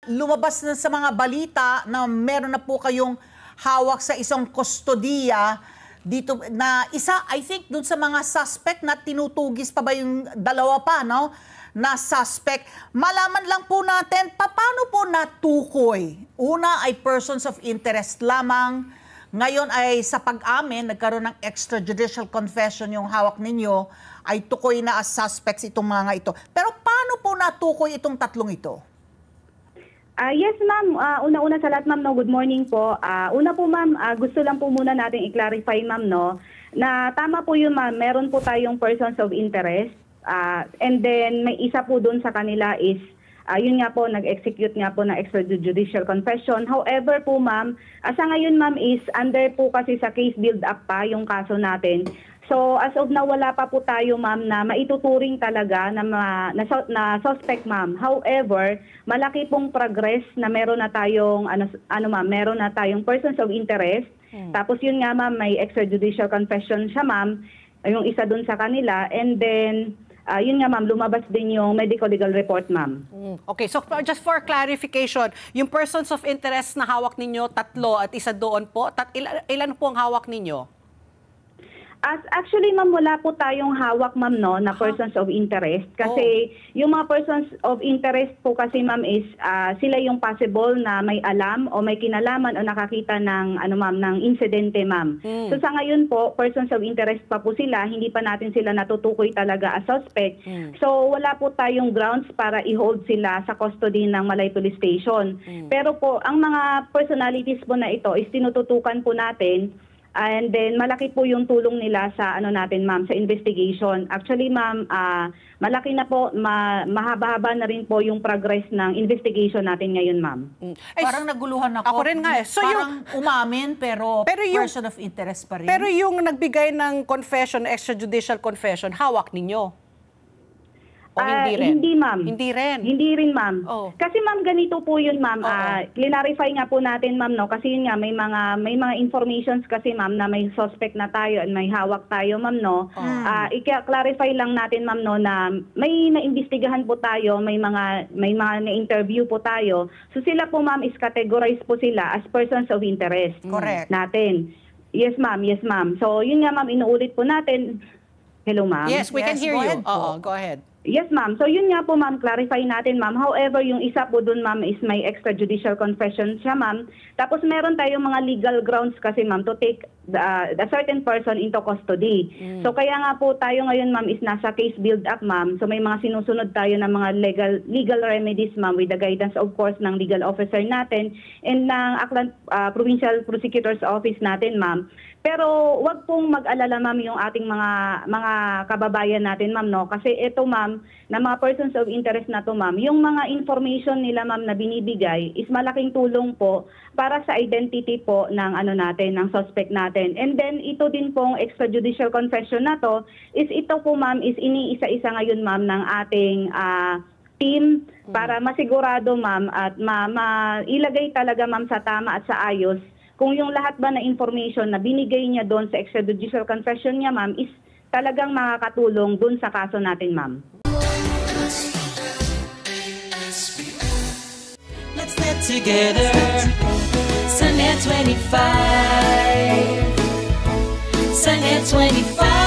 Lumabas na sa mga balita na meron na po kayong hawak sa isang kustodiya dito na isa, I think, dun sa mga suspect na tinutugis pa ba yung dalawa pa, no? Na suspect. Malaman lang po natin, paano po natukoy? Una ay persons of interest lamang. Ngayon ay sa pag-amin, nagkaroon ng extrajudicial confession yung hawak ninyo, ay tukoy na as suspects itong mga ito. Pero paano po natukoy itong tatlong ito? Yes, ma'am. Una-una sa lahat, ma'am, no, good morning po. Una po, ma'am, gusto lang po muna natin i-clarify, ma'am, no, na tama po yun, ma'am. Meron po tayong persons of interest. And then, may isa po dun sa kanila is, yun nga po, nag-execute nga po ng extrajudicial confession. However po, ma'am, sa ngayon, ma'am, is under po kasi sa case build-up pa yung kaso natin. So, as of now, wala pa po tayo, ma'am, na maituturing talaga na suspect, ma'am. However, malaki pong progress na meron na tayong, ma'am, meron na tayong persons of interest. Tapos yun nga, ma'am, may extrajudicial confession siya, ma'am, yung isa dun sa kanila. And then, yun nga, ma'am, lumabas din yung medical legal report, ma'am. Okay, so just for clarification, yung persons of interest na hawak ninyo, 3 at isa doon po, ilan po ang hawak ninyo? Actually, ma'am, wala po tayong hawak, ma'am, no, na persons of interest. Kasi yung mga persons of interest po kasi, ma'am, is sila yung possible na may alam o may kinalaman o nakakita ng, ma'am, ng insidente, ma'am. So sa ngayon po, persons of interest pa po sila, hindi pa natin sila natutukoy talaga as suspect. So wala po tayong grounds para i-hold sila sa custody ng Malay Police Station. Pero po, ang mga personalities po na ito is tinututukan po natin. And then malaki po yung tulong nila sa natin, ma'am, sa investigation. Actually, ma'am, malaki na po, mahaba-haba na rin po yung progress ng investigation natin ngayon, ma'am. Parang naguluhan ako. Ako rin nga eh. So parang umamin pero yung person of interest pa rin. Pero yung nagbigay ng confession, extrajudicial confession, hawak ninyo? O hindi rin? Hindi, ma'am. Hindi rin? Hindi rin, ma'am. Kasi, ma'am, ganito po yun, ma'am. Clarify nga po natin, ma'am, no? Kasi yun nga, may mga informations kasi, ma'am, na may suspect na tayo at may hawak tayo, ma'am, no? I-clarify lang natin, ma'am, no, na may naimbestigahan po tayo, may mga na-interview po tayo. So sila po, ma'am, is categorized po sila as persons of interest. Correct. Natin. Yes, ma'am. Yes, ma'am. So yun nga, ma'am, inuulit po natin. Hello, ma'am. Yes, we can hear you. Go ahead. Yes, ma'am. So yun nga po, ma'am, clarify natin, ma'am. However, yung isa po dun, ma'am, is may extrajudicial confession siya, ma'am. Tapos meron tayong mga legal grounds kasi, ma'am, to take the certain person into custody. So kaya nga po tayo ngayon, ma'am, is nasa case build-up, ma'am. So may mga sinusunod tayo ng mga legal remedies, ma'am, with the guidance, of course, ng legal officer natin and ng Aklan Provincial Prosecutor's Office natin, ma'am. Pero wag pong mag-alala, ma'am, yung ating mga kababayan natin, ma'am, no? Kasi ito, ma'am, na mga persons of interest na to, ma'am, yung mga information nila, ma'am, na binibigay is malaking tulong po para sa identity po ng natin, ng suspect natin. And then ito din pong extrajudicial confession na to is ito po, ma'am, is iniisa-isa ngayon, ma'am, ng ating team para masigurado, ma'am, at ilagay talaga, ma'am, sa tama at sa ayos kung yung lahat ba na information na binigay niya doon sa extrajudicial confession niya, ma'am, is talagang makakatulong doon sa kaso natin, ma'am. Let's get together. Sunday 25. Sunday 25.